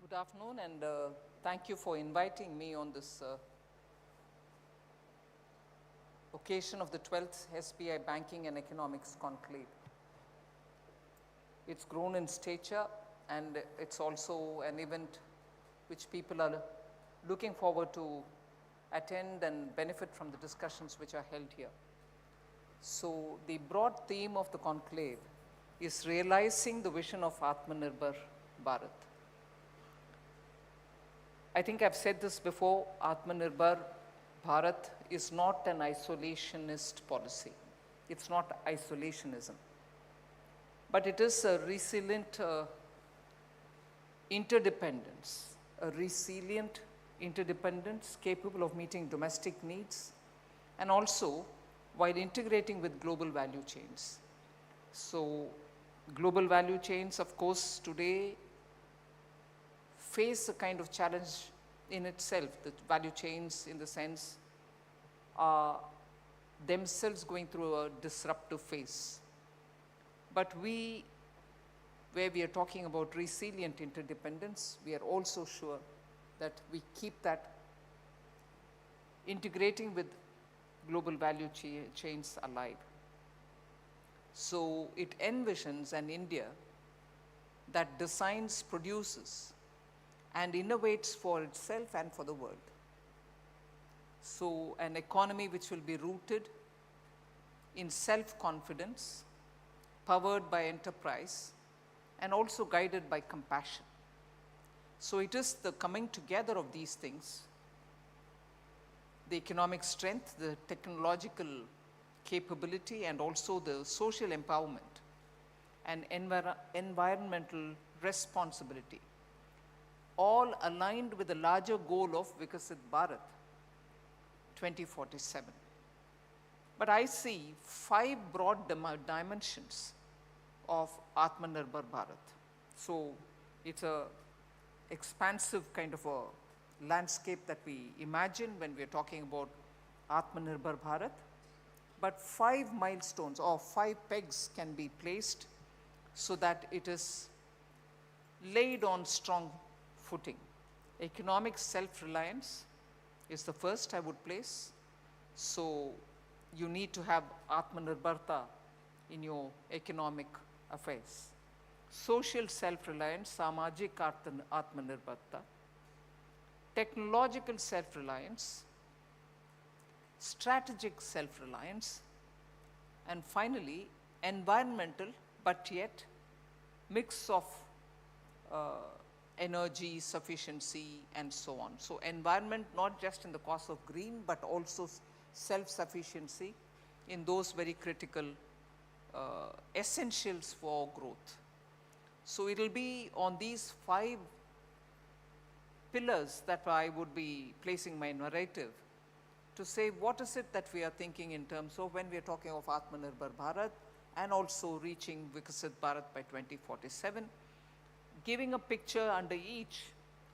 Good afternoon, and thank you for inviting me on this occasion of the 12th SBI Banking and Economics Conclave. It's grown in stature, and it's also an event which people are looking forward to attend and benefit from the discussions which are held here. So the broad theme of the conclave is realizing the vision of Atmanirbhar Bharat. I think I've said this before, Atmanirbhar Bharat is not an isolationist policy. It's not isolationism. But it is a resilient interdependence, capable of meeting domestic needs, and also while integrating with global value chains. So global value chains, of course, today face a kind of challenge in itself. The value chains, in the sense, are themselves going through a disruptive phase. But where we are talking about resilient interdependence, we are also sure that we keep that integrating with global value chains alive. So it envisions an India that designs, produces, and innovates for itself and for the world. So an economy which will be rooted in self-confidence, powered by enterprise, and also guided by compassion. So it is the coming together of these things, the economic strength, the technological capability, and also the social empowerment and environmental responsibility, all aligned with the larger goal of Vikasit Bharat 2047. But I see 5 broad dimensions of Atmanirbhar Bharat. So it's a expansive kind of a landscape that we imagine when we are talking about Atmanirbhar Bharat. But 5 milestones or 5 pegs can be placed so that it is laid on strong footing. Economic self-reliance is the first I would place. So you need to have Atmanirbharta in your economic affairs. Social self-reliance, Samajik Atmanirbharta. Technological self-reliance, strategic self-reliance, and finally environmental, but yet mix of energy sufficiency and so on. So environment, not just in the cause of green, but also self-sufficiency in those very critical essentials for growth. So it will be on these 5 pillars that I would be placing my narrative to say what is it that we are thinking in terms of when we are talking of Atmanirbhar Bharat and also reaching Vikasit Bharat by 2047, giving a picture under each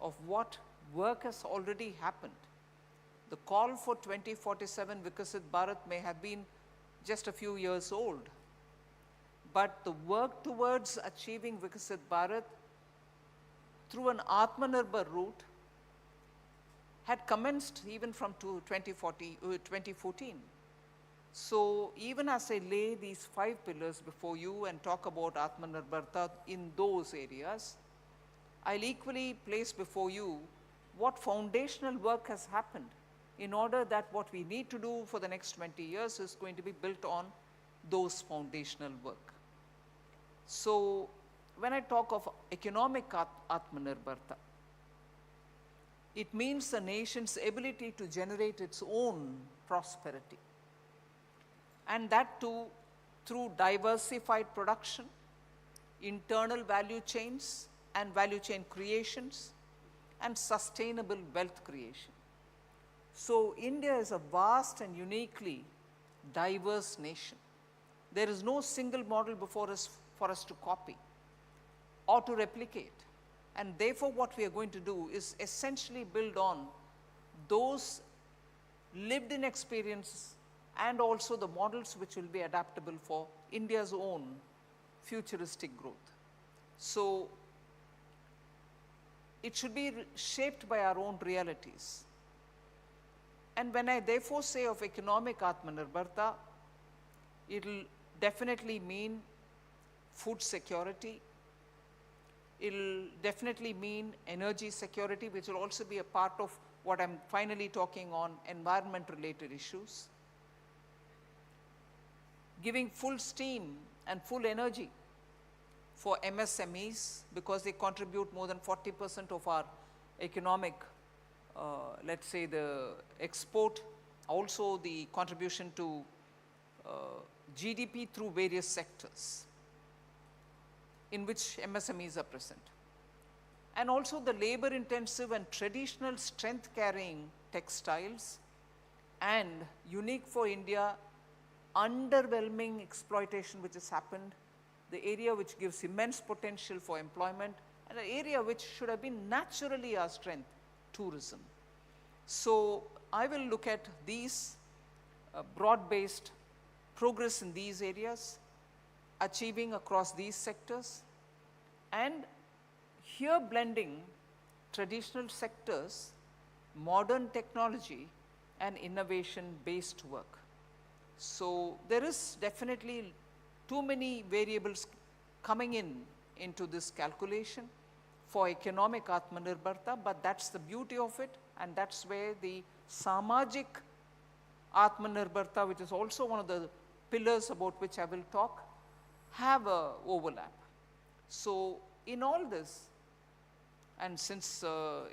of what work has already happened. The call for 2047 Vikasit Bharat may have been just a few years old, but the work towards achieving Vikasit Bharat through an Atmanirbhar route had commenced even from 2014. So even as I lay these 5 pillars before you and talk about Atmanirbharta in those areas, I'll equally place before you what foundational work has happened in order that what we need to do for the next 20 years is going to be built on those foundational work. So when I talk of economic Atmanirbharta, it means the nation's ability to generate its own prosperity, and that too through diversified production, internal value chains and value chain creations, and sustainable wealth creation. So India is a vast and uniquely diverse nation. There is no single model before us for us to copy or to replicate. And therefore what we are going to do is essentially build on those lived in experiences and also the models which will be adaptable for India's own futuristic growth. So it should be shaped by our own realities. And when I therefore say of economic Atmanirbharta, it will definitely mean food security. It will definitely mean energy security, which will also be a part of what I'm finally talking on, environment-related issues. Giving full steam and full energy for MSMEs, because they contribute more than 40% of our economic, let's say the export, also the contribution to GDP through various sectors in which MSMEs are present. And also the labor intensive and traditional strength carrying textiles, and unique for India, underwhelming exploitation which has happened, the area which gives immense potential for employment, and an area which should have been naturally our strength, tourism. So I will look at these broad-based progress in these areas, achieving across these sectors, and here blending traditional sectors, modern technology, and innovation-based work. So there is definitely too many variables coming into this calculation for economic Atmanirbharta, but that's the beauty of it, and that's where the Samajik Atmanirbharta, which is also one of the pillars about which I will talk, have a overlap. So in all this, and since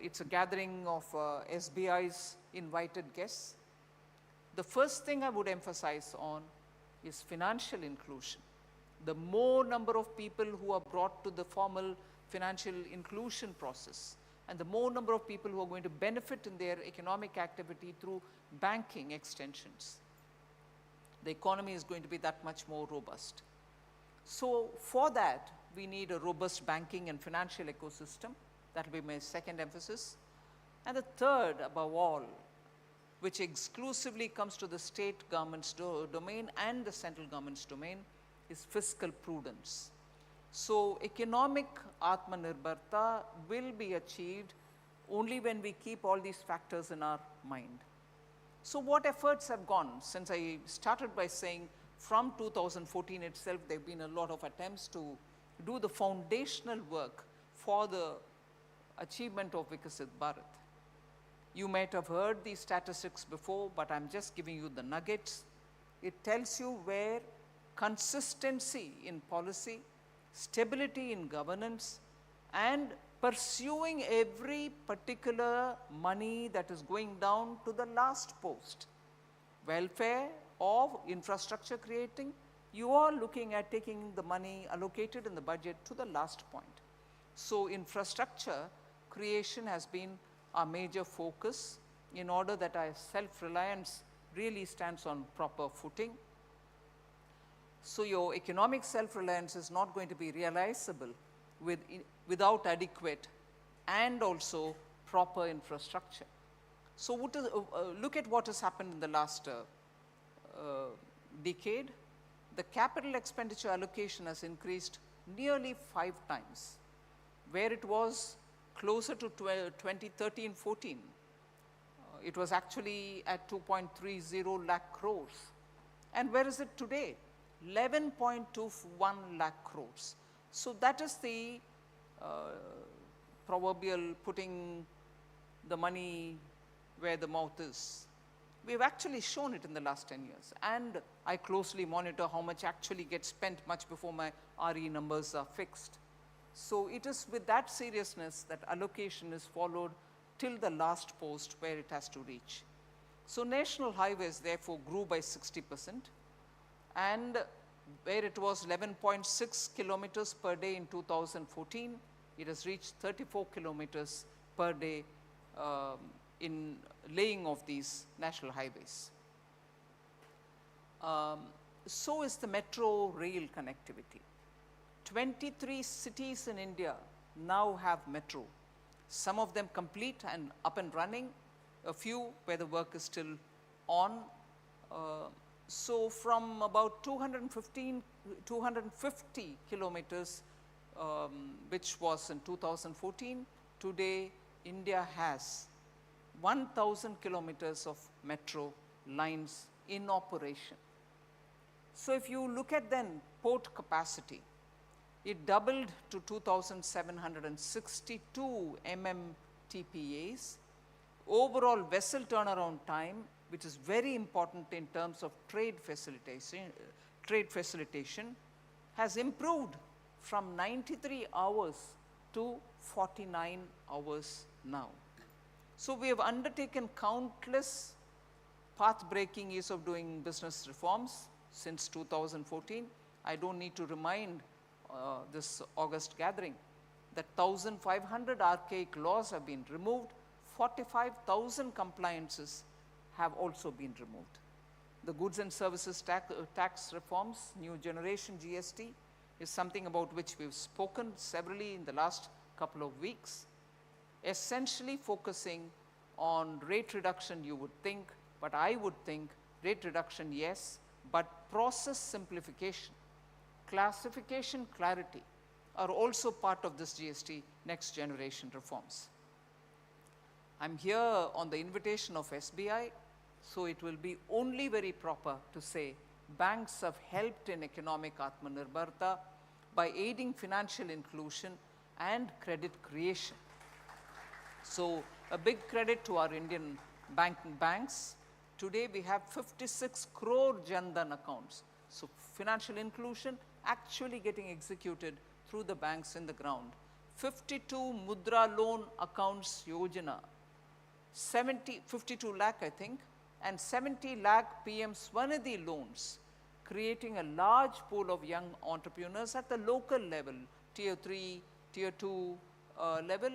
it's a gathering of SBI's invited guests, the first thing I would emphasize on is financial inclusion. The more number of people who are brought to the formal financial inclusion process, and the more number of people who are going to benefit in their economic activity through banking extensions, the economy is going to be that much more robust. So for that, we need a robust banking and financial ecosystem. That will be my second emphasis. And the third, above all, which exclusively comes to the state government's domain and the central government's domain, is fiscal prudence. So economic Atmanirbharta will be achieved only when we keep all these factors in our mind. So what efforts have gone? Since I started by saying from 2014 itself, there have been a lot of attempts to do the foundational work for the achievement of Vikasit Bharat. You might have heard these statistics before, but I'm just giving you the nuggets. It tells you where consistency in policy, stability in governance, and pursuing every particular money that is going down to the last post, welfare or infrastructure creating, you are looking at taking the money allocated in the budget to the last point. So infrastructure creation has been our major focus in order that our self-reliance really stands on proper footing. So your economic self-reliance is not going to be realizable without adequate and also proper infrastructure. So what is, look at what has happened in the last decade. The capital expenditure allocation has increased nearly 5 times, where it was closer to 2013-14. It was actually at 2.30 lakh crores. And where is it today? 11.21 lakh crores. So that is the proverbial putting the money where the mouth is. We've actually shown it in the last 10 years. And I closely monitor how much actually gets spent much before my RE numbers are fixed. So it is with that seriousness that allocation is followed till the last post where it has to reach. So national highways therefore grew by 60%, and where it was 11.6 kilometers per day in 2014, it has reached 34 kilometers per day in laying of these national highways. So is the metro rail connectivity. 23 cities in India now have metro. Some of them complete and up and running, a few where the work is still on. So from about 250 kilometers, which was in 2014, today India has 1,000 kilometers of metro lines in operation. So if you look at then port capacity, it doubled to 2,762 MMTPAs. Overall vessel turnaround time, which is very important in terms of trade facilitation, has improved from 93 hours to 49 hours now. So we have undertaken countless path-breaking ease of doing business reforms since 2014. I don't need to remind this August gathering that 1,500 archaic laws have been removed, 45,000 compliances have also been removed. The goods and services tax reforms, new generation GST, is something about which we've spoken severally in the last couple of weeks, essentially focusing on rate reduction, you would think, but I would think rate reduction, yes, but process simplification, classification clarity are also part of this GST next generation reforms. I'm here on the invitation of SBI, so it will be only very proper to say banks have helped in economic Atmanirbharta by aiding financial inclusion and credit creation. So a big credit to our Indian banks. Today we have 56 crore Jan Dhan accounts. So financial inclusion actually getting executed through the banks in the ground. 52 Mudra loan accounts Yojana, 52 lakh I think, and 70 lakh PM Swanidhi loans, creating a large pool of young entrepreneurs at the local level, tier 3, tier 2 level,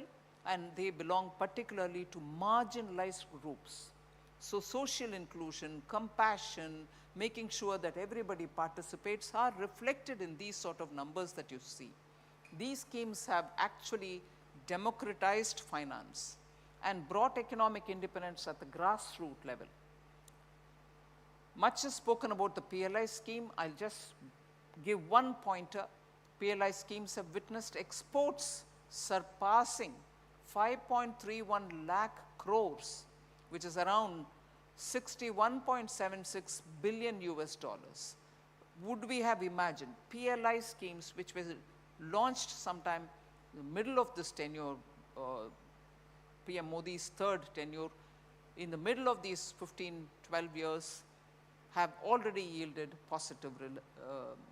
and they belong particularly to marginalized groups. So social inclusion, compassion, making sure that everybody participates are reflected in these sort of numbers that you see. These schemes have actually democratized finance and brought economic independence at the grassroots level. Much is spoken about the PLI scheme. I'll just give one pointer. PLI schemes have witnessed exports surpassing 5.31 lakh crores, which is around 61.76 billion US dollars. Would we have imagined PLI schemes, which were launched sometime in the middle of this tenure, PM Modi's third tenure, in the middle of these 15-12 years, have already yielded positive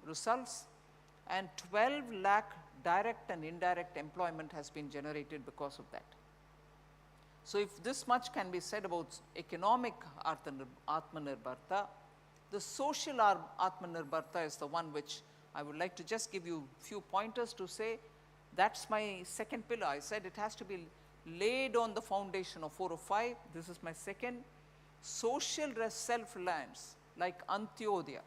results, and 12 lakh direct and indirect employment has been generated because of that. So if this much can be said about economic Atmanirbharta, the social Atmanirbharta is the one which I would like to just give you a few pointers to say. That's my second pillar. I said it has to be laid on the foundation of 4 or 5. This is my second. Social self-reliance, like Antyodaya,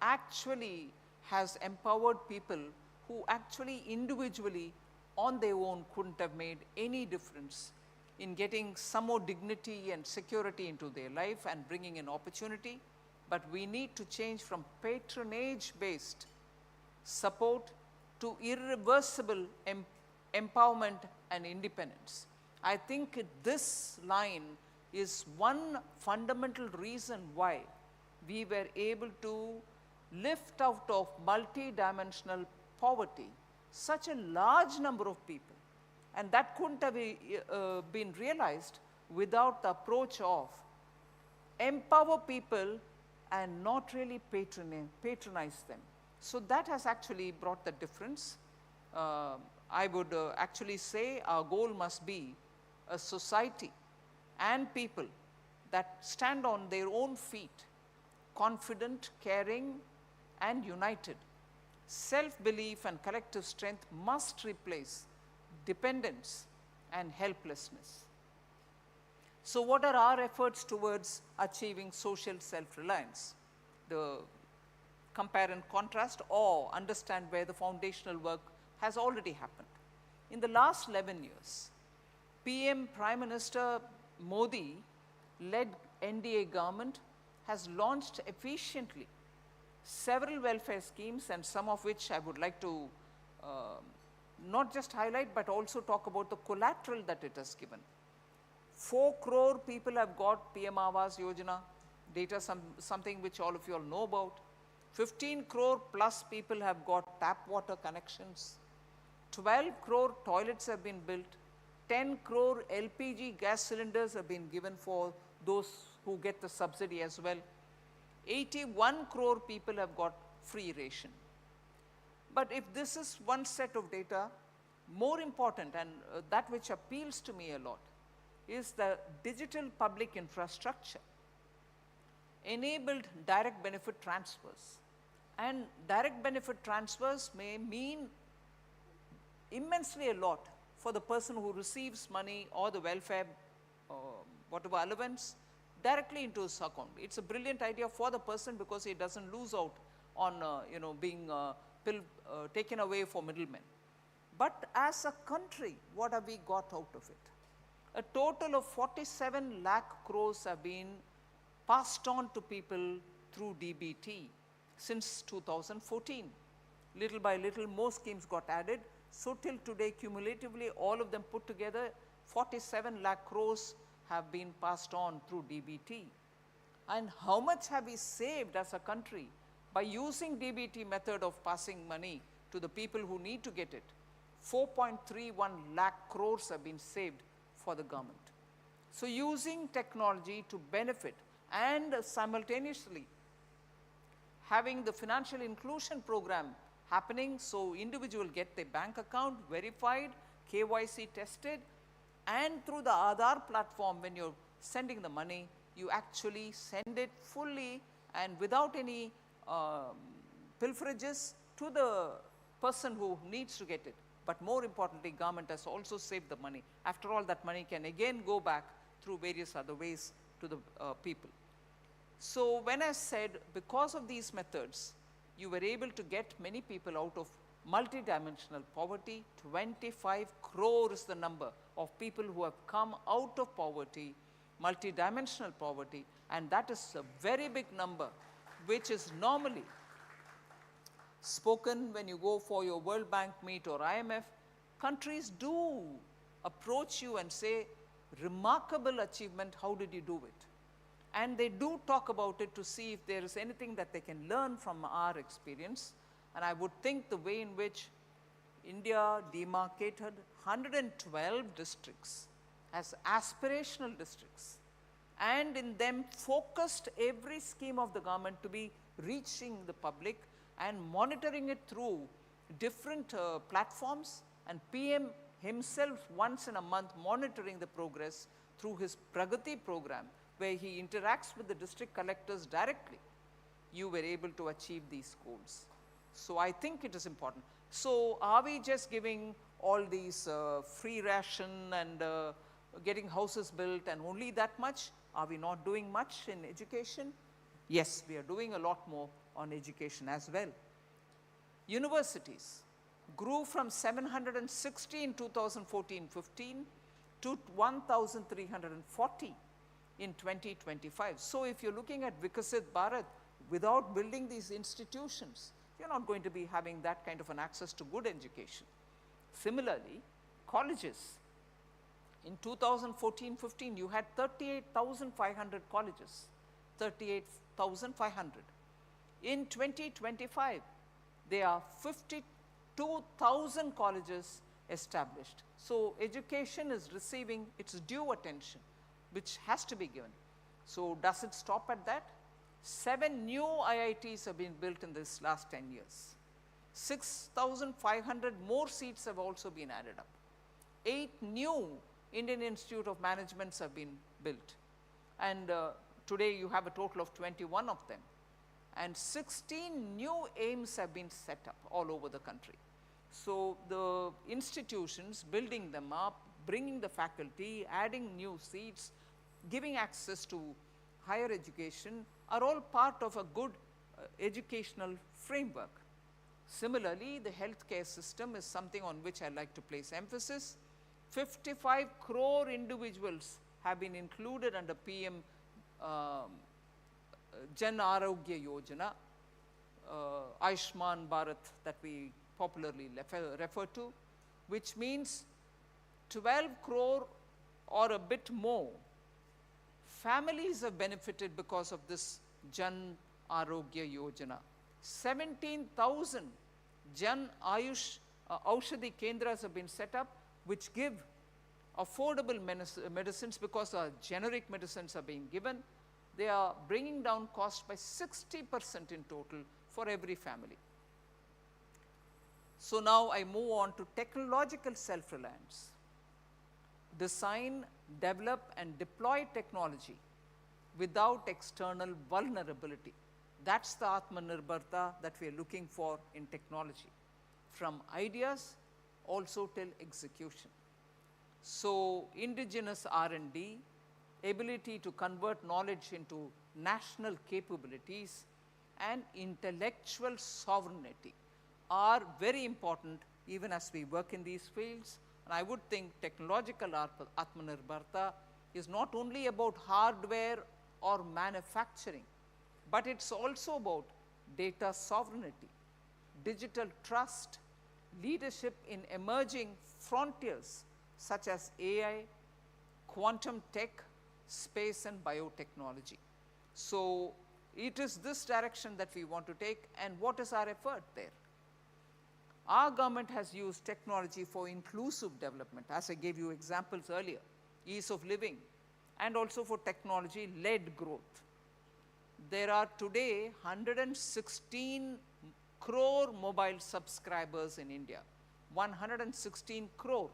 actually has empowered people who actually individually on their own couldn't have made any difference in getting some more dignity and security into their life and bringing in opportunity. But we need to change from patronage-based support to irreversible empowerment and independence. I think this line is one fundamental reason why we were able to lift out of multi-dimensional poverty such a large number of people. And that couldn't have been realized without the approach of empower people and not really patronize them. So that has actually brought the difference. I would actually say our goal must be a society and people that stand on their own feet, confident, caring, and united. Self-belief and collective strength must replace dependence and helplessness. So what are our efforts towards achieving social self-reliance? The compare and contrast or understand where the foundational work has already happened. In the last 11 years, Prime Minister Modi led NDA government has launched efficiently several welfare schemes, and some of which I would like to not just highlight, but also talk about the collateral that it has given. 4 crore people have got PM Awas Yojana, data something which all of you all know about. 15 crore plus people have got tap water connections. 12 crore toilets have been built. 10 crore LPG gas cylinders have been given for those who get the subsidy as well. 81 crore people have got free ration. But if this is one set of data, more important and that which appeals to me a lot is the digital public infrastructure enabled direct benefit transfers. And direct benefit transfers may mean immensely a lot for the person who receives money or the welfare, whatever allowance, directly into his account. It's a brilliant idea for the person because he doesn't lose out on being taken away for middlemen. But as a country, what have we got out of it? A total of 47 lakh crores have been passed on to people through DBT since 2014. Little by little, more schemes got added. So till today, cumulatively, all of them put together, 47 lakh crores have been passed on through DBT. And how much have we saved as a country by using DBT method of passing money to the people who need to get it? 4.31 lakh crores have been saved for the government. So using technology to benefit and simultaneously having the financial inclusion program happening, so individual get their bank account verified, KYC tested, and through the Aadhaar platform, when you're sending the money, you actually send it fully and without any pilferages to the person who needs to get it. But more importantly, government has also saved the money. After all, that money can again go back through various other ways to the people. So when I said because of these methods, you were able to get many people out of multidimensional poverty. 25 crore is the number of people who have come out of poverty, multidimensional poverty, and that is a very big number, which is normally spoken when you go for your World Bank meet or IMF. Countries do approach you and say, remarkable achievement, how did you do it? And they do talk about it to see if there is anything that they can learn from our experience. And I would think the way in which India demarcated 112 districts as aspirational districts, and in them focused every scheme of the government to be reaching the public and monitoring it through different platforms, and PM himself once in a month monitoring the progress through his Pragati program, where he interacts with the district collectors directly. You were able to achieve these goals. So I think it is important. So are we just giving all these free ration and getting houses built and only that much? Are we not doing much in education? Yes, we are doing a lot more on education as well. Universities grew from 760 in 2014-15 to 1,340 in 2025. So if you're looking at Vikasit Bharat, without building these institutions, you're not going to be having that kind of an access to good education. Similarly, colleges. In 2014-15, you had 38,500 colleges, 38,500. In 2025, there are 52,000 colleges established. So education is receiving its due attention, which has to be given. So does it stop at that? 7 new IITs have been built in this last 10 years. 6,500 more seats have also been added up. 8 new Indian Institute of Managements have been built. And today you have a total of 21 of them. And 16 new aims have been set up all over the country. So the institutions, building them up, bringing the faculty, adding new seats, giving access to higher education are all part of a good educational framework. Similarly, the healthcare system is something on which I like to place emphasis. 55 crore individuals have been included under PM Jan Arogya Yojana, Ayushman Bharat that we popularly refer to. which means 12 crore or a bit more families have benefited because of this Jan Arogya Yojana. 17,000 Jan Ayush Aushadhi Kendras have been set up, which give affordable medicines because generic medicines are being given. They are bringing down cost by 60% in total for every family. So now I move on to technological self-reliance. Design, develop and deploy technology without external vulnerability. That's the Atmanirbharta that we are looking for in technology, from ideas also till execution. So indigenous R&D, ability to convert knowledge into national capabilities, and intellectual sovereignty are very important even as we work in these fields. And I would think technological Atmanirbharta is not only about hardware or manufacturing, but it's also about data sovereignty, digital trust, leadership in emerging frontiers such as AI, quantum tech, space and biotechnology. So it is this direction that we want to take, and what is our effort there? Our government has used technology for inclusive development, as I gave you examples earlier, ease of living, and also for technology-led growth. There are today 116 crore mobile subscribers in India, 116 crore.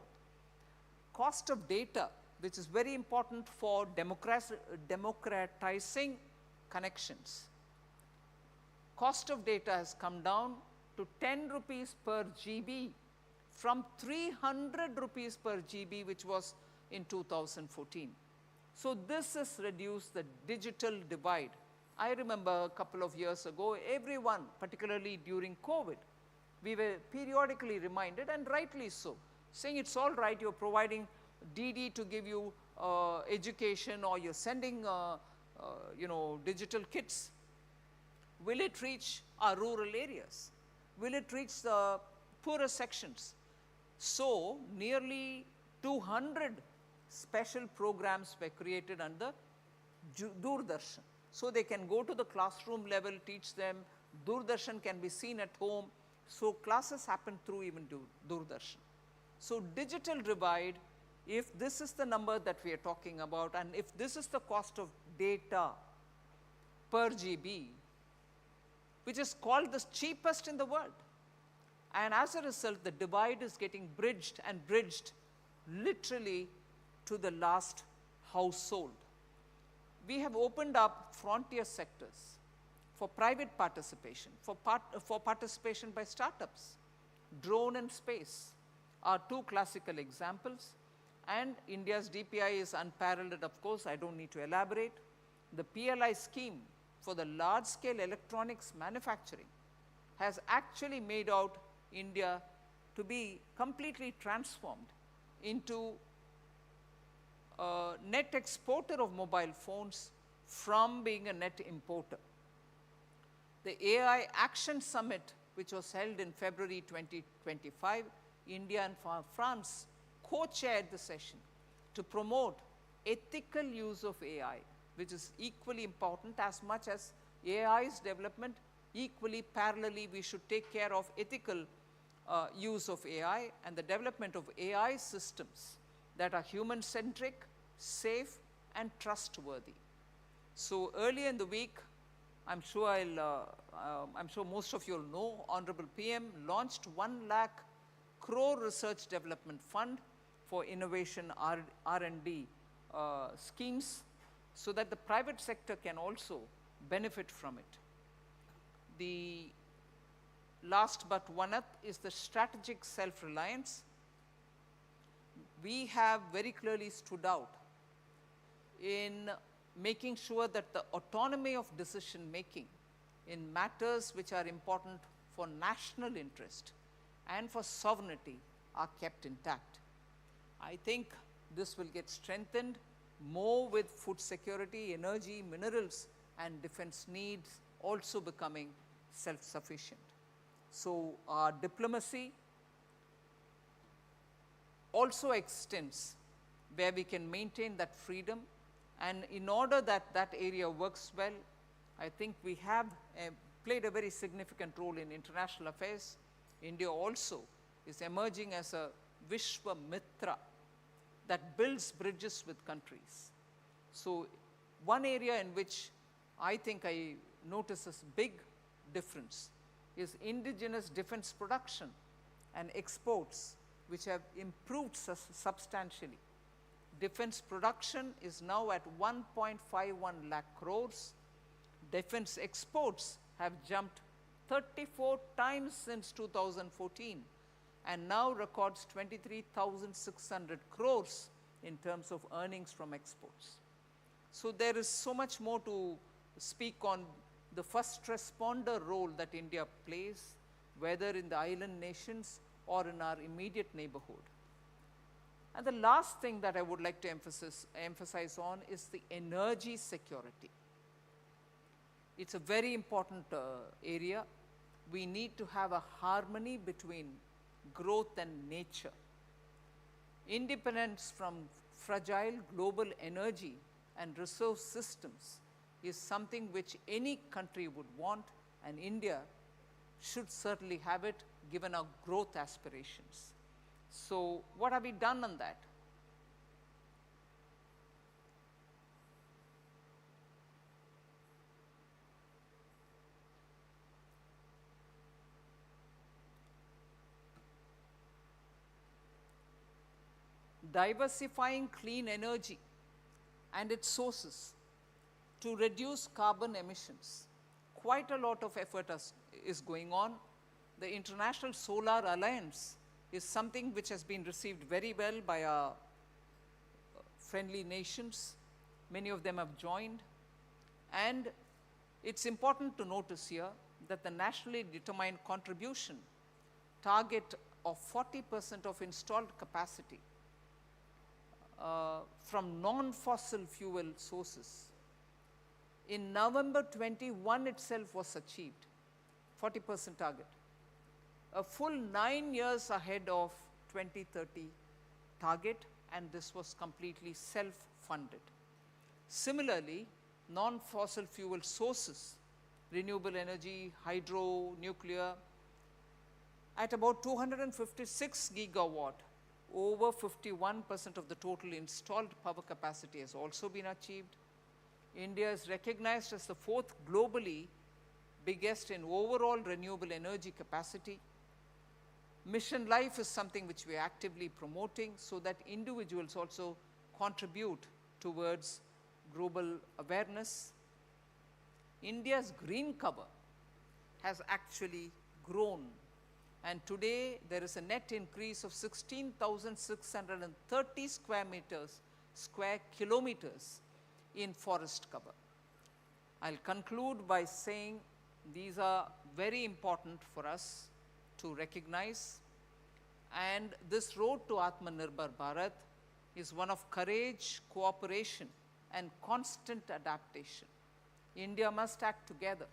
Cost of data, which is very important for democratizing connections. Cost of data has come down to 10 rupees per GB from 300 rupees per GB, which was in 2014. So this has reduced the digital divide. I remember a couple of years ago, everyone, particularly during COVID, we were periodically reminded, and rightly so, saying it's all right, you're providing DD to give you education, or you're sending digital kits. Will it reach our rural areas? Will it reach the poorer sections? So nearly 200 special programs were created under Doordarshan. So they can go to the classroom level, teach them. Doordarshan can be seen at home. So classes happen through even Doordarshan. So digital divide, if this is the number that we are talking about, and if this is the cost of data per GB, which is called the cheapest in the world. And as a result, the divide is getting bridged and bridged literally to the last household. We have opened up frontier sectors for private participation, for participation by startups. Drone and space are two classical examples. And India's DPI is unparalleled, of course, I don't need to elaborate. The PLI scheme for the large-scale electronics manufacturing has actually made out India to be completely transformed into a net exporter of mobile phones from being a net importer. The AI Action Summit, which was held in February 2025, India and France co-chaired the session to promote ethical use of AI, which is equally important. As much as AI's development, equally parallelly we should take care of ethical use of AI and the development of AI systems that are human-centric, safe and trustworthy. So earlier in the week, I'm sure most of you will know, Honorable PM launched 1 lakh crore research development fund for innovation R&D schemes, so that the private sector can also benefit from it. The last but one up is the strategic self-reliance. We have very clearly stood out in making sure that the autonomy of decision making in matters which are important for national interest and for sovereignty are kept intact. I think this will get strengthened more with food security, energy, minerals and defense needs also becoming self-sufficient. So our diplomacy also extends where we can maintain that freedom. And in order that that area works well, I think we have played a very significant role in international affairs. India also is emerging as a Vishwa Mitra that builds bridges with countries. So one area in which I think I notice a big difference is indigenous defense production and exports, which have improved substantially. Defense production is now at 1.51 lakh crores. Defense exports have jumped 34 times since 2014 and now records 23,600 crores in terms of earnings from exports. So there is so much more to speak on the first responder role that India plays, whether in the island nations or in our immediate neighborhood. And the last thing that I would like to emphasize on is the energy security. It's a very important area. We need to have a harmony between growth and nature. Independence from fragile global energy and resource systems is something which any country would want, and India should certainly have it given our growth aspirations. So what have we done on that? Diversifying clean energy and its sources to reduce carbon emissions. Quite a lot of effort is going on. The International Solar Alliance is something which has been received very well by our friendly nations. Many of them have joined. And it's important to notice here that the nationally determined contribution target of 40% of installed capacity from non-fossil fuel sources in November 21 itself was achieved, 40% target. A full 9 years ahead of 2030 target, and this was completely self-funded. Similarly, non-fossil fuel sources, renewable energy, hydro, nuclear, at about 256 gigawatt, over 51% of the total installed power capacity has also been achieved. India is recognized as the fourth globally biggest in overall renewable energy capacity. Mission Life is something which we are actively promoting so that individuals also contribute towards global awareness. India's green cover has actually grown, and today there is a net increase of 16,630 square kilometers in forest cover. I'll conclude by saying these are very important for us to recognize, and this road to Atmanirbhar Bharat is one of courage, cooperation, and constant adaptation. India must act together.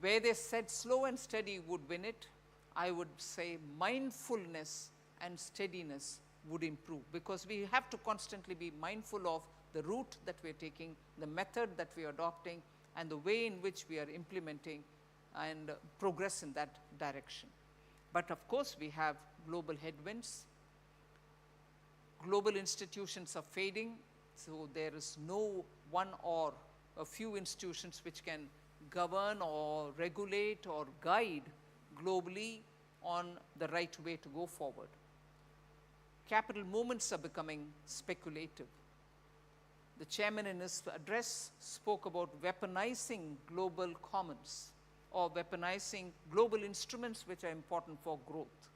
Where they said slow and steady would win it, I would say mindfulness and steadiness would improve, because we have to constantly be mindful of the route that we are taking, the method that we are adopting, and the way in which we are implementing and progress in that direction. But of course, we have global headwinds. Global institutions are fading, so there is no one or a few institutions which can govern or regulate or guide globally on the right way to go forward. Capital movements are becoming speculative. The chairman in his address spoke about weaponizing global commons or weaponizing global instruments which are important for growth.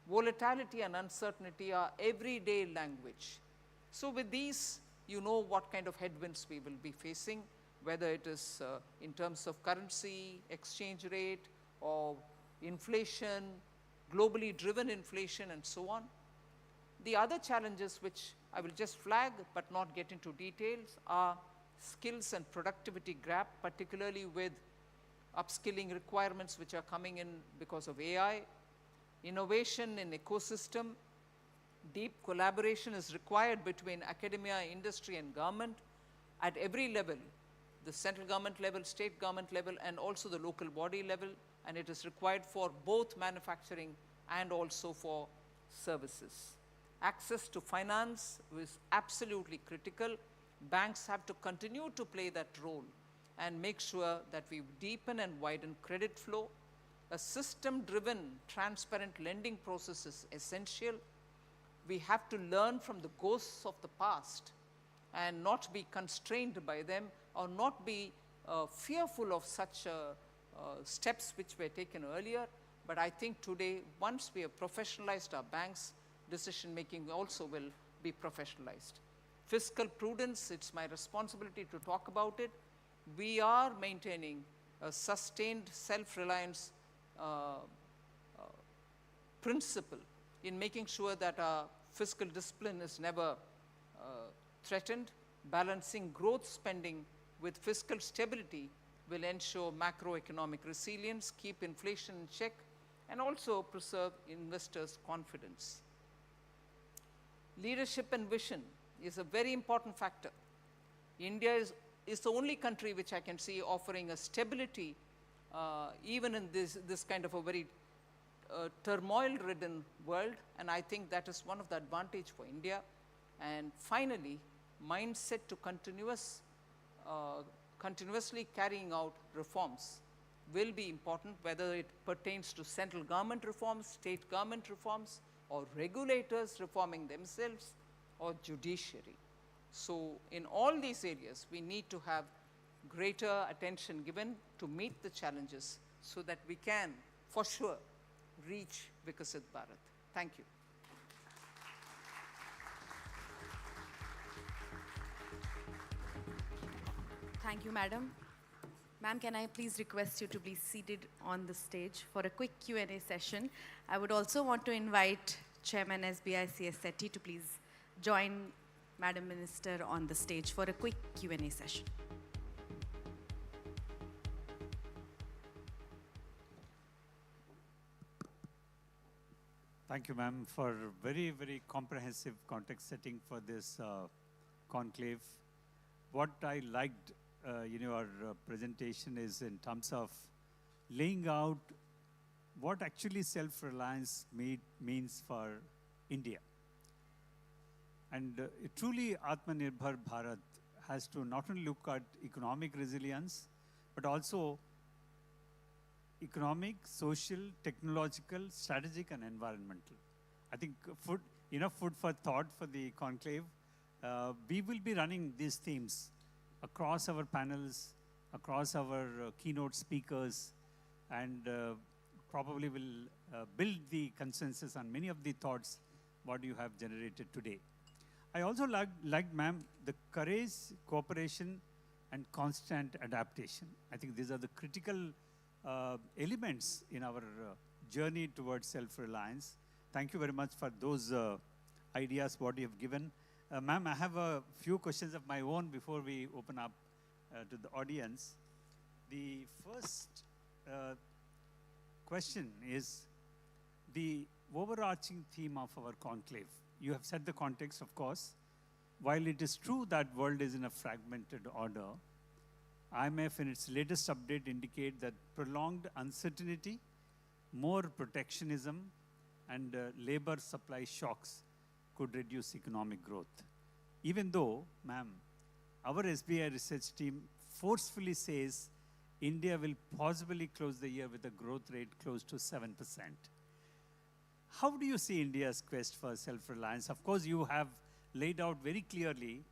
Volatility and uncertainty are everyday language. So with these, you know what kind of headwinds we will be facing, whether it is in terms of currency, exchange rate, or inflation, globally driven inflation, and so on. The other challenges which I will just flag but not get into details are skills and productivity gap, particularly with upskilling requirements which are coming in because of AI, Innovation in ecosystem, deep collaboration is required between academia, industry, and government at every level, the central government level, state government level, and also the local body level, and it is required for both manufacturing and also for services. Access to finance is absolutely critical. Banks have to continue to play that role and make sure that we deepen and widen credit flow. A system-driven, transparent lending process is essential. We have to learn from the ghosts of the past and not be constrained by them or not be fearful of such steps which were taken earlier. But I think today, once we have professionalized our banks, decision making also will be professionalized. Fiscal prudence, it's my responsibility to talk about it. We are maintaining a sustained self-reliance principle in making sure that our fiscal discipline is never threatened. Balancing growth spending with fiscal stability will ensure macroeconomic resilience, keep inflation in check, and also preserve investors' confidence. Leadership and vision is a very important factor. India is the only country which I can see offering a stability even in this kind of a very turmoil-ridden world, and I think that is one of the advantage for India. And finally, mindset to continuously carrying out reforms will be important, whether it pertains to central government reforms, state government reforms, or regulators reforming themselves, or judiciary. So in all these areas, we need to have greater attention given to meet the challenges so that we can, for sure, reach Vikasit Bharat. Thank you. Thank you, Madam. Ma'am, can I please request you to be seated on the stage for a quick Q&A session. I would also want to invite Chairman SBI CS Sethi to please join Madam Minister on the stage for a quick Q&A session. Thank you, ma'am, for very, very comprehensive context setting for this conclave. What I liked in your presentation is in terms of laying out what actually self-reliance means for India. And truly Atmanirbhar Bharat has to not only look at economic resilience, but also economic, social, technological, strategic, and environmental. I think enough food for thought for the conclave. We will be running these themes across our panels, across our keynote speakers, and probably will build the consensus on many of the thoughts what you have generated today. I also liked, ma'am, the courage, cooperation, and constant adaptation. I think these are the critical elements in our journey towards self-reliance. Thank you very much for those ideas what you have given. Ma'am, I have a few questions of my own before we open up to the audience. The first question is the overarching theme of our conclave. You have set the context, of course. While it is true that world is in a fragmented order, IMF in its latest update indicate that prolonged uncertainty, more protectionism, and labor supply shocks could reduce economic growth. Even though, ma'am, our SBI research team forcefully says India will possibly close the year with a growth rate close to 7%. How do you see India's quest for self-reliance? Of course, you have laid out very clearly,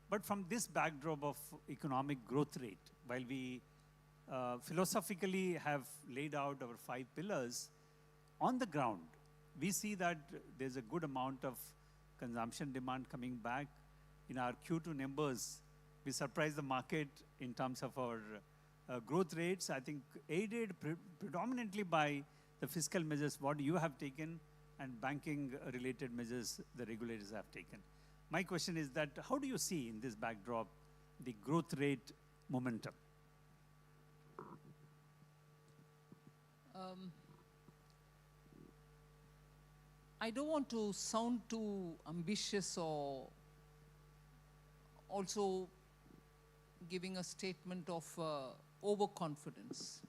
but from this backdrop of economic growth rate, while we philosophically have laid out our 5 pillars, on the ground, we see that there's a good amount of consumption demand coming back. In our Q2 numbers, we surprised the market in terms of our growth rates, I think aided predominantly by the fiscal measures what you have taken and banking related measures the regulators have taken. My question is that how do you see in this backdrop the growth rate momentum? I don't want to sound too ambitious or also giving a statement of overconfidence.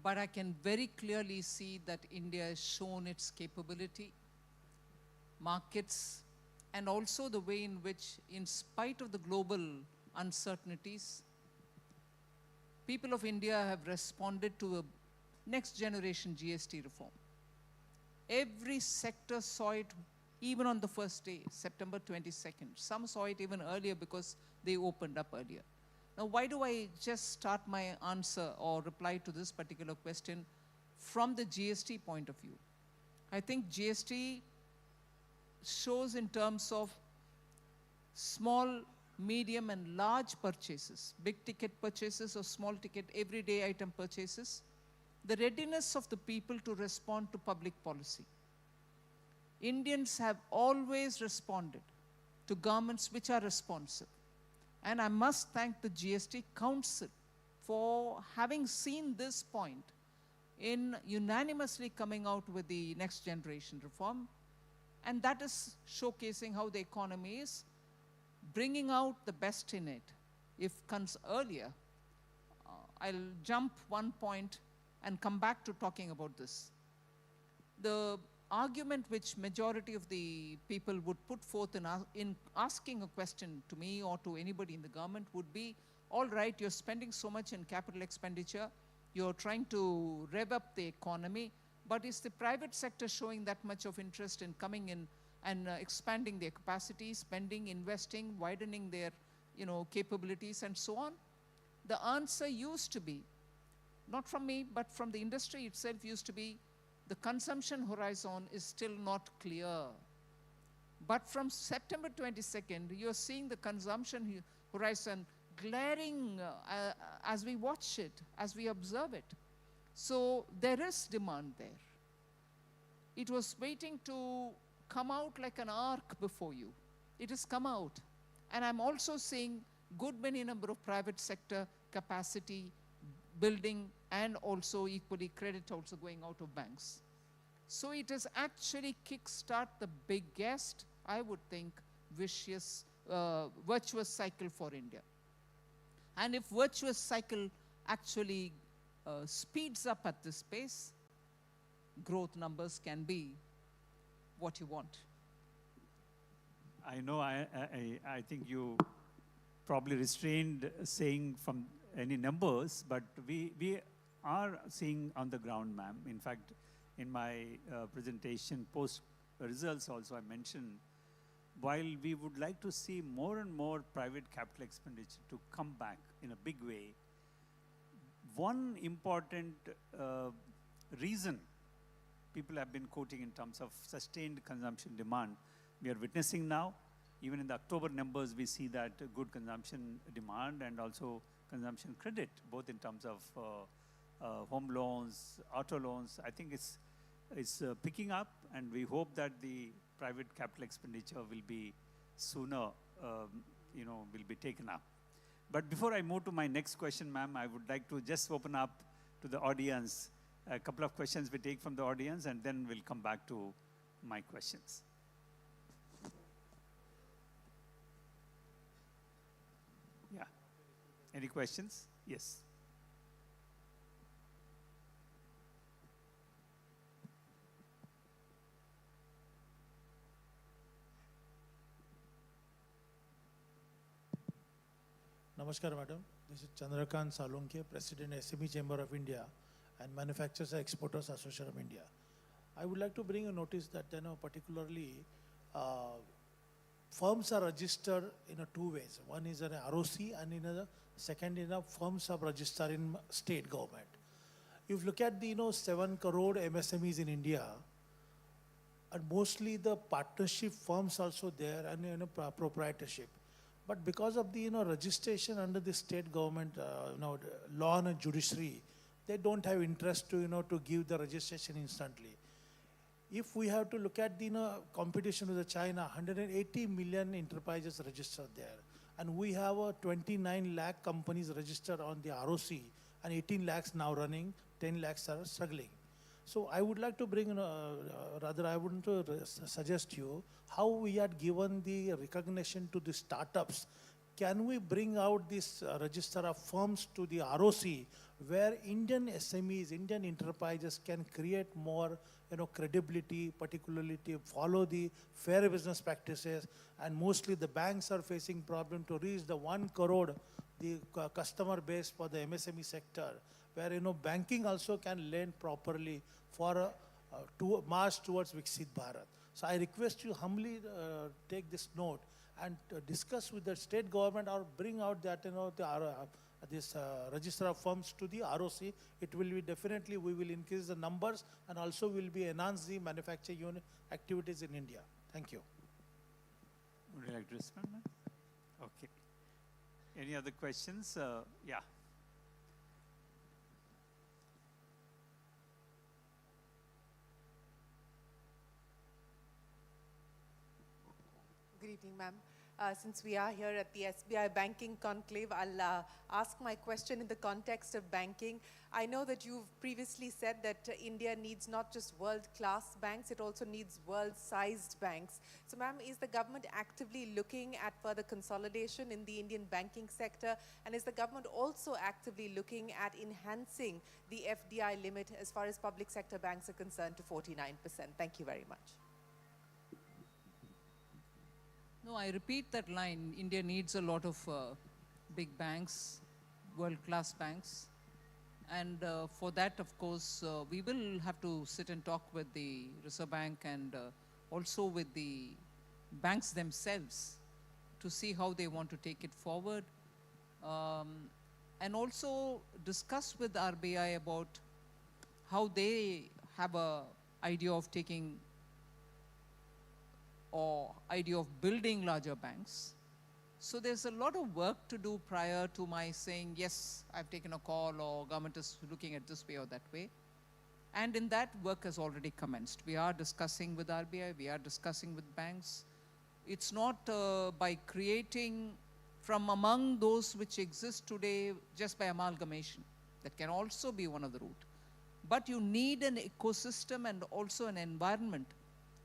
But I can very clearly see that India has shown its capability, markets, and also the way in which, in spite of the global uncertainties, people of India have responded to a next generation GST reform. Every sector saw it even on the first day, September 22nd. Some saw it even earlier because they opened up earlier. Now, why do I just start my answer or reply to this particular question from the GST point of view? I think GST shows in terms of small, medium, and large purchases, big ticket purchases or small ticket everyday item purchases, the readiness of the people to respond to public policy. Indians have always responded to governments which are responsive. And I must thank the GST Council for having seen this point in unanimously coming out with the next generation reform. And that is showcasing how the economy is bringing out the best in it. If comes earlier, I'll jump one point and come back to talking about this. The argument which majority of the people would put forth in asking a question to me or to anybody in the government would be, all right, you're spending so much in capital expenditure, you're trying to rev up the economy, but is the private sector showing that much of interest in coming in and expanding their capacity, spending, investing, widening their capabilities and so on? The answer used to be, not from me, but from the industry itself used to be, the consumption horizon is still not clear. But from September 22nd, you're seeing the consumption horizon glaring as we watch it, as we observe it. So there is demand there. It was waiting to come out like an arc before you. It has come out. And I'm also seeing good many number of private sector capacity building and also equally credit also going out of banks. So it has actually kickstart the biggest, I would think, virtuous cycle for India. And if virtuous cycle actually speeds up at this pace, growth numbers can be what you want. I know, I think you probably restrained saying from any numbers, but we are seeing on the ground, ma'am. In fact, in my presentation, post results also I mentioned, while we would like to see more and more private capital expenditure to come back in a big way, one important reason people have been quoting in terms of sustained consumption demand, we are witnessing now. Even in the October numbers, we see that good consumption demand and also consumption credit, both in terms of home loans, auto loans. I think it's picking up, and we hope that the private capital expenditure will be sooner, will be taken up. But before I move to my next question, ma'am, I would like to just open up to the audience. A couple of questions we take from the audience, and then we'll come back to my questions. Yeah. Any questions? Yes. Namaskar, madam. This is Chandrakant Salunke, President, SME Chamber of India and Manufacturers and Exporters Association of India. I would like to bring a notice that, particularly firms are registered in two ways. One is an ROC, and in the second is firms are registered in state government. If you look at the 7 crore MSMEs in India, and mostly the partnership firms also there and proprietorship. But because of the registration under the state government law and judiciary, they don't have interest to to give the registration instantly. If we have to look at the competition with China, 180 million enterprises registered there, and we have 29 lakh companies registered on the ROC, and 18 lakhs now running, 10 lakhs are struggling. So I would like to bring, rather I want to suggest you how we had given the recognition to the startups. Can we bring out this register of firms to the ROC where Indian SMEs, Indian enterprises can create more credibility, particularly to follow the fair business practices, and mostly the banks are facing problem to reach the 1 crore, the customer base for the MSME sector, where banking also can lend properly for to march towards Viksit Bharat. So I request you humbly take this note and discuss with the state government or bring out that this register of firms to the ROC. It will be definitely, we will increase the numbers and also will be enhance the manufacturing unit activities in India. Thank you. Would you like to respond, ma'am? Okay. Any other questions? Yeah. Good evening, ma'am. Since we are here at the SBI Banking Conclave, I'll ask my question in the context of banking. I know that you've previously said that India needs not just world-class banks, it also needs world-sized banks. So, ma'am, is the government actively looking at further consolidation in the Indian banking sector? And is the government also actively looking at enhancing the FDI limit as far as public sector banks are concerned to 49%? Thank you very much. No, I repeat that line. India needs a lot of big banks, world-class banks. And for that, of course, we will have to sit and talk with the Reserve Bank and also with the banks themselves to see how they want to take it forward. And also discuss with RBI about how they have a idea of taking or idea of building larger banks. So there's a lot of work to do prior to my saying, yes, I've taken a call or government is looking at this way or that way. And in that, work has already commenced. We are discussing with RBI, we are discussing with banks. It's not by creating from among those which exist today just by amalgamation. That can also be one of the route. But you need an ecosystem and also an environment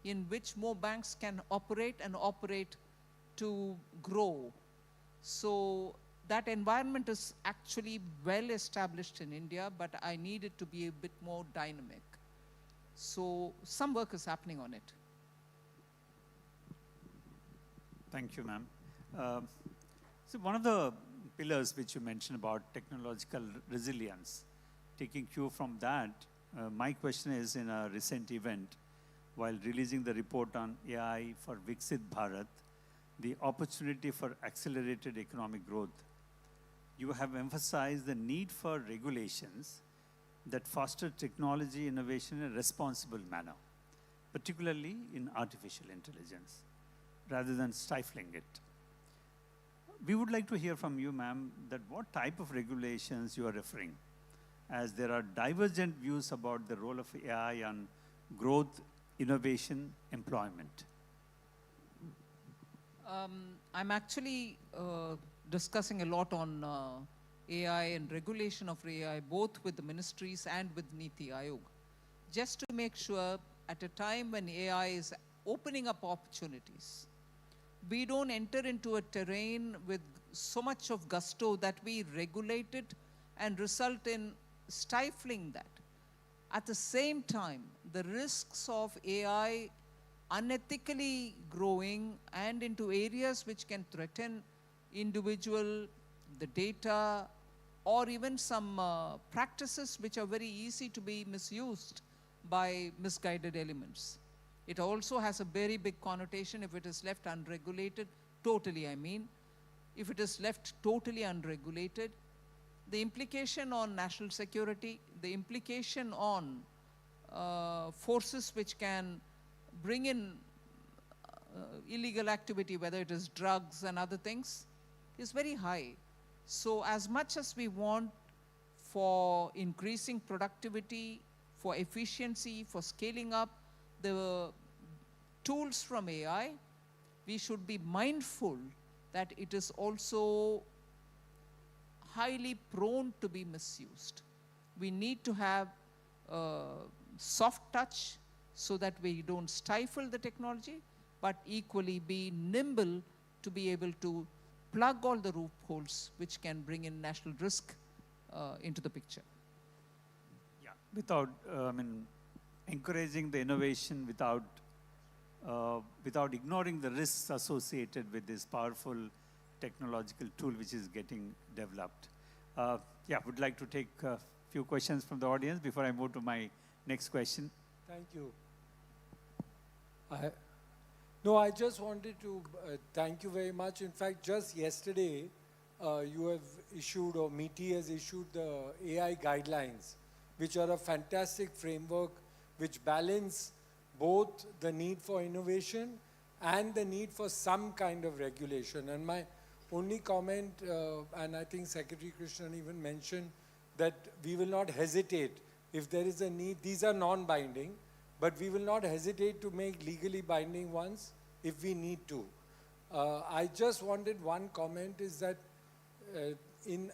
in which more banks can operate and operate to grow. So that environment is actually well established in India, but I need it to be a bit more dynamic. So some work is happening on it. Thank you, ma'am. So one of the pillars which you mentioned about technological resilience, taking cue from that, my question is, in a recent event, while releasing the report on AI for Viksit Bharat, the opportunity for accelerated economic growth, you have emphasized the need for regulations that foster technology innovation in a responsible manner, particularly in artificial intelligence, rather than stifling it. We would like to hear from you, ma'am, that what type of regulations you are referring, as there are divergent views about the role of AI on growth, innovation, employment. I'm actually discussing a lot on AI and regulation of AI, both with the ministries and with Niti Aayog, just to make sure at a time when AI is opening up opportunities, we don't enter into a terrain with so much of gusto that we regulate it and result in stifling that. At the same time, the risks of AI unethically growing and into areas which can threaten individual, the data, or even some practices which are very easy to be misused by misguided elements. It also has a very big connotation if it is left unregulated, totally I mean. If it is left totally unregulated, the implication on national security, the implication on forces which can bring in illegal activity, whether it is drugs and other things, is very high. So as much as we want for increasing productivity, for efficiency, for scaling up the tools from AI, we should be mindful that it is also highly prone to be misused. We need to have soft touch so that we don't stifle the technology, but equally be nimble to be able to plug all the loopholes which can bring in national risk into the picture. Yeah, without, encouraging the innovation without ignoring the risks associated with this powerful technological tool which is getting developed. Would like to take a few questions from the audience before I move to my next question. Thank you. I just wanted to thank you very much. In fact, just yesterday, you have issued, or MITI has issued the AI guidelines, which are a fantastic framework which balance both the need for innovation and the need for some kind of regulation. And my only comment, and I think Secretary Krishnan even mentioned, that we will not hesitate if there is a need. These are non-binding, but we will not hesitate to make legally binding ones if we need to. I just wanted one comment is that in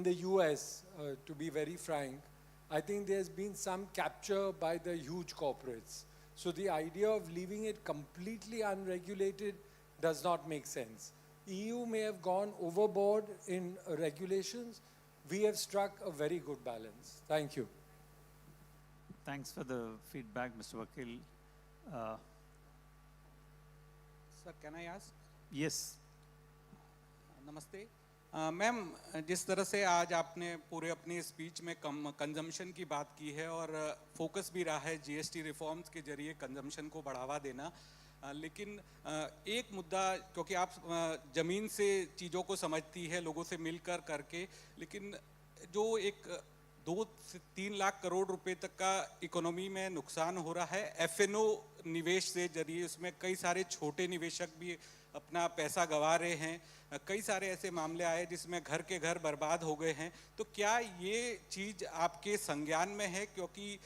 the US, to be very frank, I think there's been some capture by the huge corporates. So the idea of leaving it completely unregulated does not make sense. EU may have gone overboard in regulations. We have struck a very good balance. Thank you. Thanks for the feedback, Mr. Vakil. Sir, can I ask? Yes. नमस्ते ma'am, जिस तरह से आज आपने पूरे अपनी speech में consumption की बात की है और फोकस भी रहा है जीएसटी रिफॉर्म्स के जरिए कंजम्पशन को बढ़ावा देना, लेकिन एक मुद्दा, क्योंकि आप ज़मीन से चीज़ों को समझती है लोगों से मिलकर करके, लेकिन जो एक 2 से 3 लाख करोड़ रुपए तक का इकोनॉमी में नुकसान हो रहा है एफएनओ निवेश से जरिए, उसमें कई सारे छोटे निवेशक भी अपना पैसा गंवा रहे हैं, कई सारे ऐसे मामले आए जिसमें घर के घर बर्बाद हो गए हैं। तो क्या ये चीज़ आपके संज्ञान में है, क्योंकि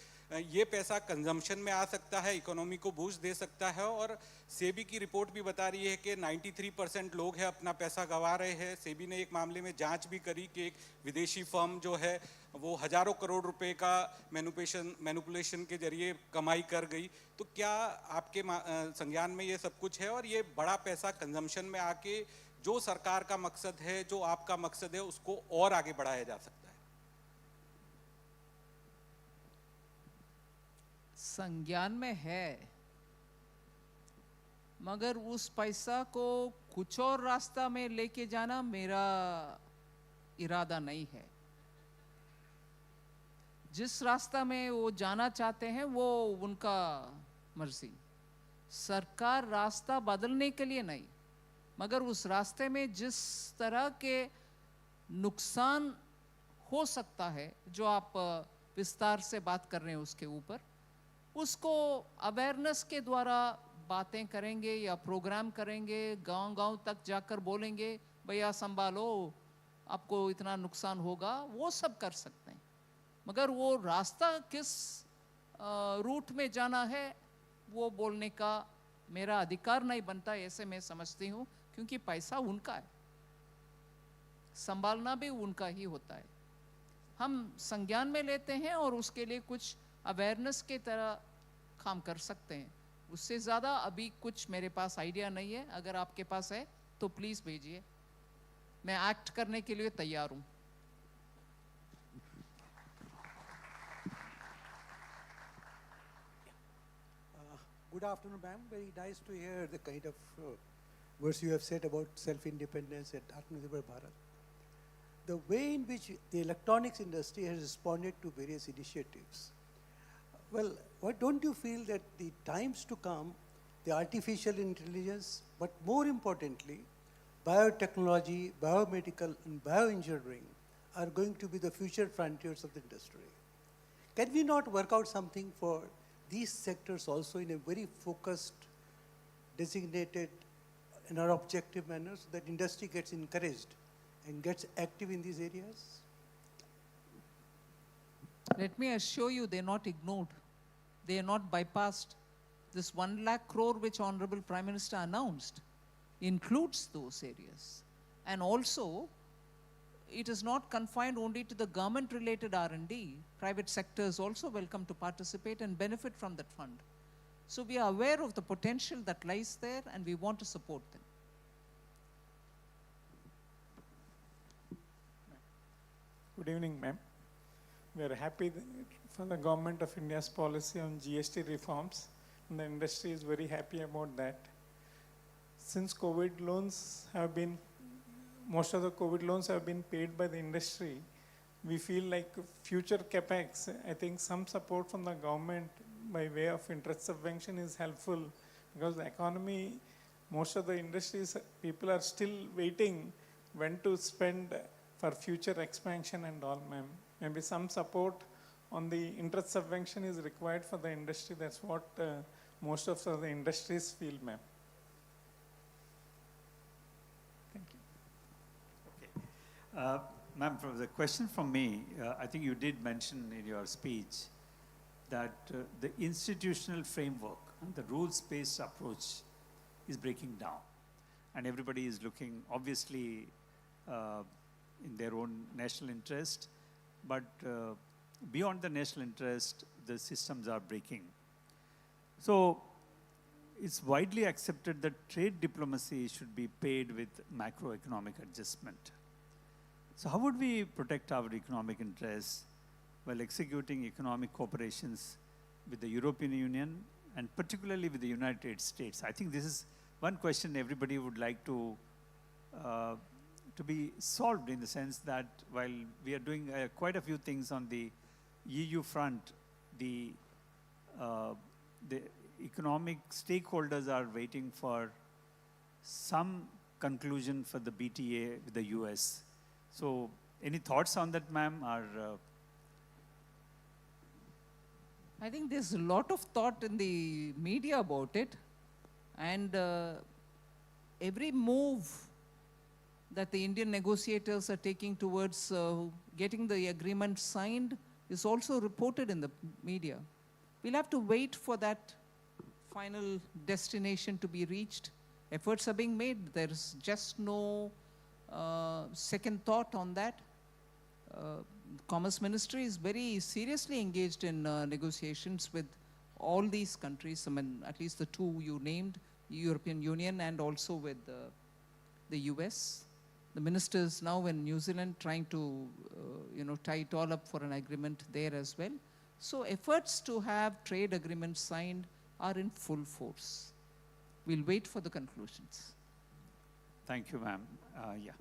ये पैसा कंजम्पशन में आ सकता है, इकोनॉमी को बूस्ट दे सकता है, और सेबी की रिपोर्ट भी बता रही है कि 93% लोग हैं अपना पैसा गंवा रहे हैं। सेबी ने एक मामले में जांच भी करी कि एक विदेशी फर्म जो है वो हजारों करोड़ रुपए का मैनिपुलेशन के जरिए कमाई कर गई। तो क्या आपके संज्ञान में ये सब कुछ है, और ये बड़ा पैसा कंजम्पशन में आके जो सरकार का मकसद है, जो आपका मकसद है, उसको और आगे बढ़ाया जा सकता है? संज्ञान में है, मगर उस पैसा को कुछ और रास्ता में लेके जाना मेरा इरादा नहीं है। जिस रास्ता में वो जाना चाहते हैं वो उनका मर्जी। सरकार रास्ता बदलने के लिए नहीं, मगर उस रास्ते में जिस तरह के नुकसान हो सकता है जो आप विस्तार से बात कर रहे हैं उसके ऊपर, उसको अवेयरनेस के द्वारा बातें करेंगे या प्रोग्राम करेंगे, गांव-गांव तक जाकर बोलेंगे भैया संभालो, आपको इतना नुकसान होगा, वो सब कर सकते हैं। मगर वो रास्ता किस रूट में जाना है वो बोलने का मेरा अधिकार नहीं बनता, ऐसे मैं समझती हूँ, क्योंकि पैसा उनका है, संभालना भी उनका ही होता है। हम संज्ञान में लेते हैं और उसके लिए कुछ अवेयरनेस के तरह काम कर सकते हैं। उससे ज़्यादा अभी कुछ मेरे पास आइडिया नहीं है। अगर आपके पास है तो प्लीज़ भेजिए, मैं एक्ट करने के लिए तैयार हूँ। Good afternoon, ma'am. Very nice to hear the kind of words you have said about self-independence at Atmanirbhar Bharat. The way in which the electronics industry has responded to various initiatives. Well, why don't you feel that the times to come, the artificial intelligence, but more importantly, biotechnology, biomedical, and bioengineering are going to be the future frontiers of the industry? Can we not work out something for these sectors also in a very focused, designated, and an objective manner so that industry gets encouraged and gets active in these areas? Let me assure you, they're not ignored. They are not bypassed. This 1 lakh crore which Honorable Prime Minister announced includes those areas. And also, it is not confined only to the government-related R&D. Private sector is also welcome to participate and benefit from that fund. So we are aware of the potential that lies there, and we want to support them. Good evening, ma'am. We are happy for the Government of India's policy on GST reforms, and the industry is very happy about that. Since COVID loans have been, most of the COVID loans have been paid by the industry, we feel like future capex, I think some support from the government by way of interest subvention is helpful, because the economy, most of the industries, people are still waiting when to spend for future expansion and all, ma'am. Maybe some support on the interest subvention is required for the industry. That's what most of the industries feel, ma'am. Thank you. Ma'am, for the question from me, I think you did mention in your speech that the institutional framework and the rules-based approach is breaking down. And everybody is looking, obviously, in their own national interest, but beyond the national interest, the systems are breaking. So it's widely accepted that trade diplomacy should be paid with macroeconomic adjustment. So how would we protect our economic interests while executing economic cooperations with the European Union and particularly with the United States? I think this is one question everybody would like to be solved, in the sense that while we are doing quite a few things on the EU front, the economic stakeholders are waiting for some conclusion for the BTA with the US. So any thoughts on that, ma'am? I think there's a lot of thought in the media about it, and every move that the Indian negotiators are taking towards getting the agreement signed is also reported in the media. We'll have to wait for that final destination to be reached. Efforts are being made. There's just no second thought on that. Commerce Ministry is very seriously engaged in negotiations with all these countries. I mean, at least the two you named, European Union and also with the US. The ministers now in New Zealand trying to tie it all up for an agreement there as well. So efforts to have trade agreements signed are in full force. We'll wait for the conclusions. Thank you, ma'am. Yeah.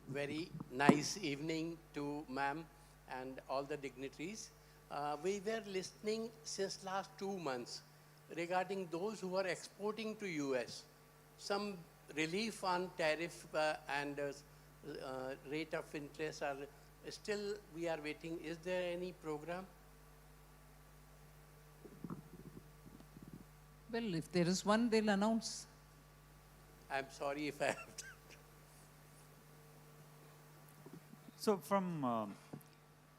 Very nice evening to ma'am and all the dignitaries. We were listening since last 2 months regarding those who are exporting to US. Some relief on tariff and rate of interest are still, we are waiting. Is there any program? Well, if there is one, they'll announce. I'm sorry if I have to. So from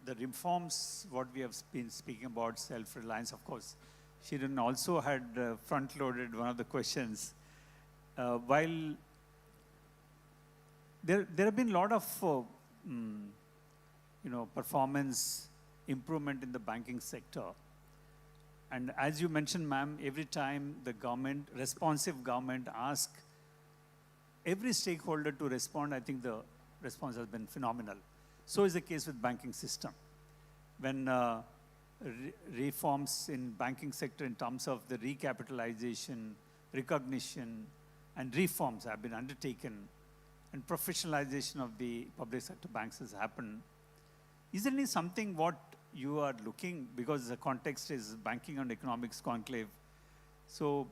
the reforms, what we have been speaking about, self-reliance, of course, Shirin also had front-loaded one of the questions. While there have been a lot of performance improvement in the banking sector. And as you mentioned, ma'am, every time the government, responsive government, asks every stakeholder to respond, I think the response has been phenomenal. So is the case with banking system. When reforms in banking sector in terms of the recapitalization, recognition, and reforms have been undertaken, and professionalization of the public sector banks has happened, is there any something what you are looking, because the context is banking and economics conclave, so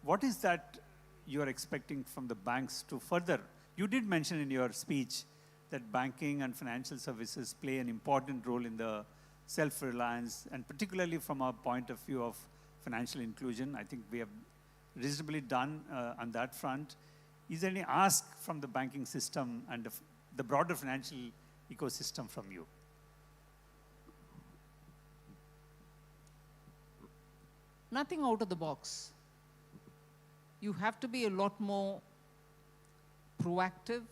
what is that you are expecting from the banks to further? You did mention in your speech that banking and financial services play an important role in the self-reliance, and particularly from our point of view of financial inclusion. I think we have reasonably done on that front. Is there any ask from the banking system and the broader financial ecosystem from you? Nothing out of the box. you have to be a lot more proactive,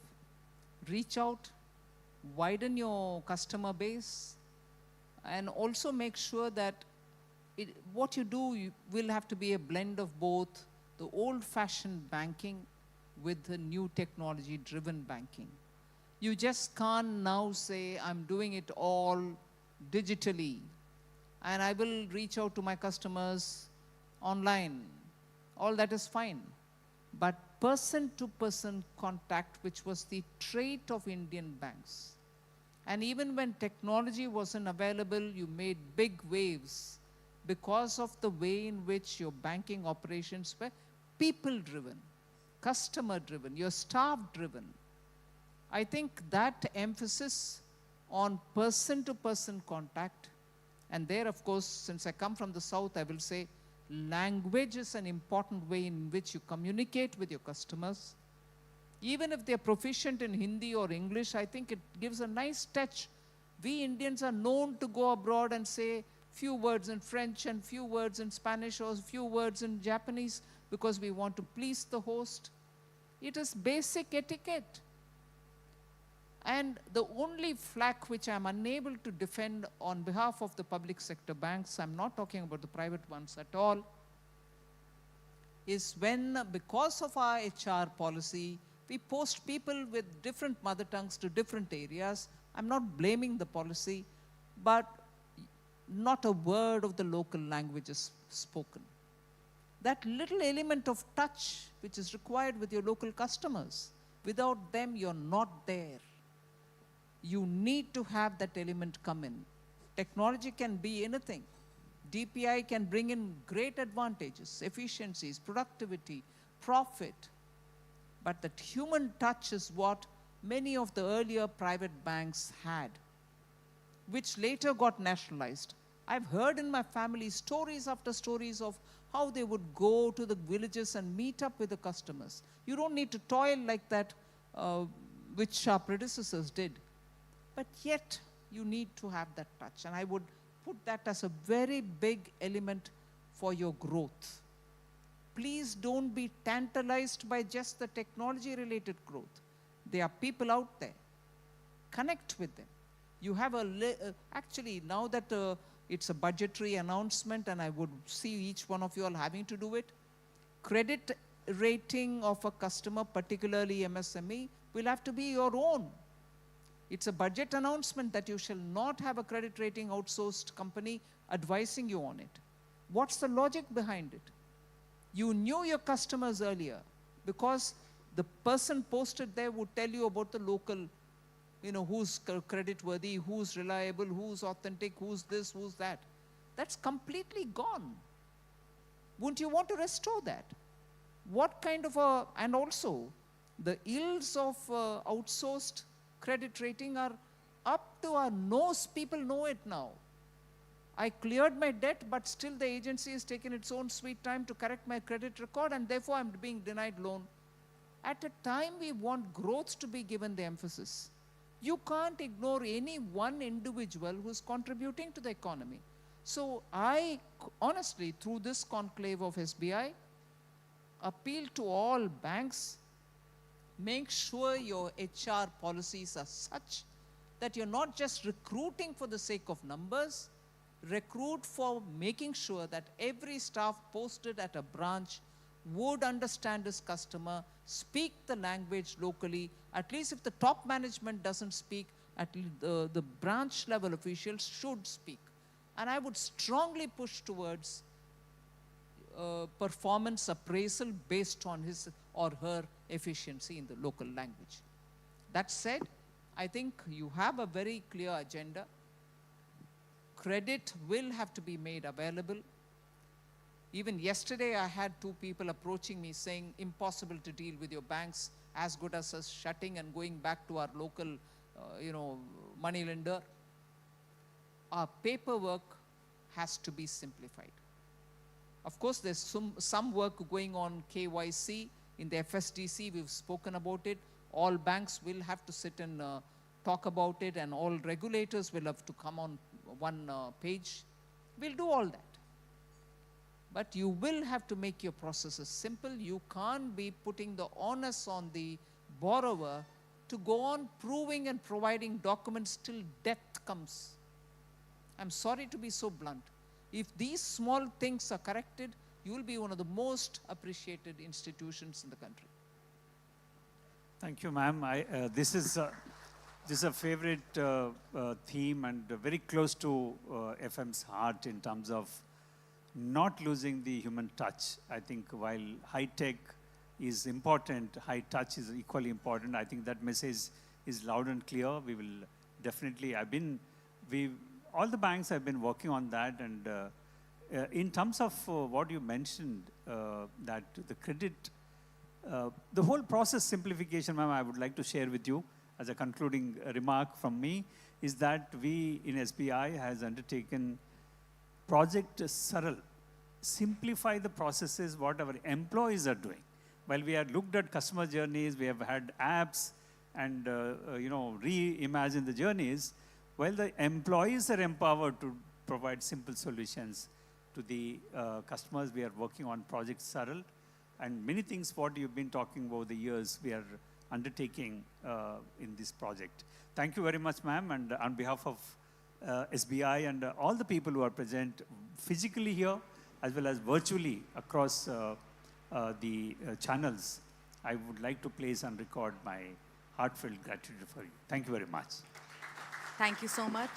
reach out, widen your customer base, and also make sure that what you do will have to be a blend of both the old-fashioned banking with the new technology-driven banking. You just can't now say, I'm doing it all digitally, and I will reach out to my customers online. All that is fine. But person-to-person contact, which was the trait of Indian banks. And even when technology wasn't available, you made big waves because of the way in which your banking operations were people-driven, customer-driven, your staff-driven. I think that emphasis on person-to-person contact, and there, of course, since I come from the South, I will say language is an important way in which you communicate with your customers. Even if they're proficient in Hindi or English, I think it gives a nice touch. We Indians are known to go abroad and say few words in French and few words in Spanish or few words in Japanese because we want to please the host. It is basic etiquette. And the only flack which I'm unable to defend on behalf of the public sector banks, I'm not talking about the private ones at all, is when, because of our HR policy, we post people with different mother tongues to different areas. I'm not blaming the policy, but not a word of the local language is spoken. That little element of touch which is required with your local customers, without them you're not there. You need to have that element come in. Technology can be anything. DPI can bring in great advantages, efficiencies, productivity, profit. But that human touch is what many of the earlier private banks had, which later got nationalized. I've heard in my family stories after stories of how they would go to the villages and meet up with the customers. You don't need to toil like that, which our predecessors did. But yet, you need to have that touch. And I would put that as a very big element for your growth. Please don't be tantalized by just the technology-related growth. There are people out there. Connect with them. You have actually, now that it's a budgetary announcement, and I would see each one of you all having to do it, credit rating of a customer, particularly MSME, will have to be your own. It's a budget announcement that you shall not have a credit rating outsourced company advising you on it. What's the logic behind it? You knew your customers earlier because the person posted there would tell you about the local, who's creditworthy, who's reliable, who's authentic, who's this, who's that. That's completely gone. Wouldn't you want to restore that? What kind of and also the ills of outsourced credit rating are up to our nose. People know it now. I cleared my debt, but still the agency has taken its own sweet time to correct my credit record, and therefore I'm being denied loan. At a time we want growth to be given the emphasis. You can't ignore any one individual who's contributing to the economy. So I, honestly, through this conclave of SBI, appeal to all banks. Make sure your HR policies are such that you're not just recruiting for the sake of numbers, recruit for making sure that every staff posted at a branch would understand his customer, speak the language locally. At least if the top management doesn't speak, at least the branch level officials should speak. And I would strongly push towards performance appraisal based on his or her efficiency in the local language. That said, I think you have a very clear agenda. Credit will have to be made available. Even yesterday, I had 2 people approaching me saying, impossible to deal with your banks, as good as us shutting and going back to our local, money lender. Our paperwork has to be simplified. Of course, there's some work going on KYC. In the FSDC, we've spoken about it. All banks will have to sit and talk about it, and all regulators will have to come on one page. We'll do all that. But you will have to make your processes simple. You can't be putting the onus on the borrower to go on proving and providing documents till death comes. I'm sorry to be so blunt. If these small things are corrected, you will be one of the most appreciated institutions in the country. Thank you, ma'am. This is a favorite theme and very close to FM's heart in terms of not losing the human touch. I think while high tech is important, high touch is equally important. I think that message is loud and clear. We will definitely, all the banks have been working on that. And in terms of what you mentioned, that the credit, the whole process simplification, ma'am, I would like to share with you as a concluding remark from me, is that we in SBI has undertaken Project Saral, simplify the processes what our employees are doing. While we have looked at customer journeys, we have had apps and reimagine the journeys, while the employees are empowered to provide simple solutions to the customers, we are working on Project Saral. And many things what you've been talking about the years, we are undertaking in this project. Thank you very much, ma'am. And on behalf of SBI and all the people who are present physically here, as well as virtually across the channels, I would like to place on record my heartfelt gratitude for you. Thank you very much. Thank you so much,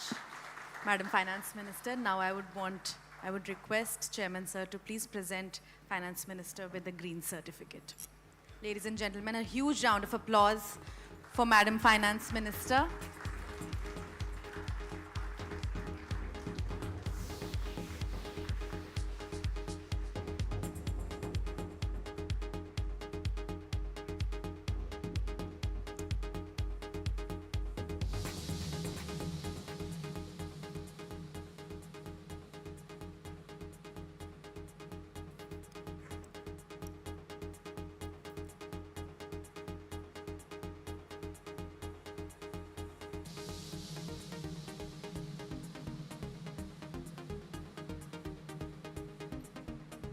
Madam Finance Minister. Now I would request Chairman Sir to please present Finance Minister with the green certificate. Ladies and gentlemen, a huge round of applause for Madam Finance Minister.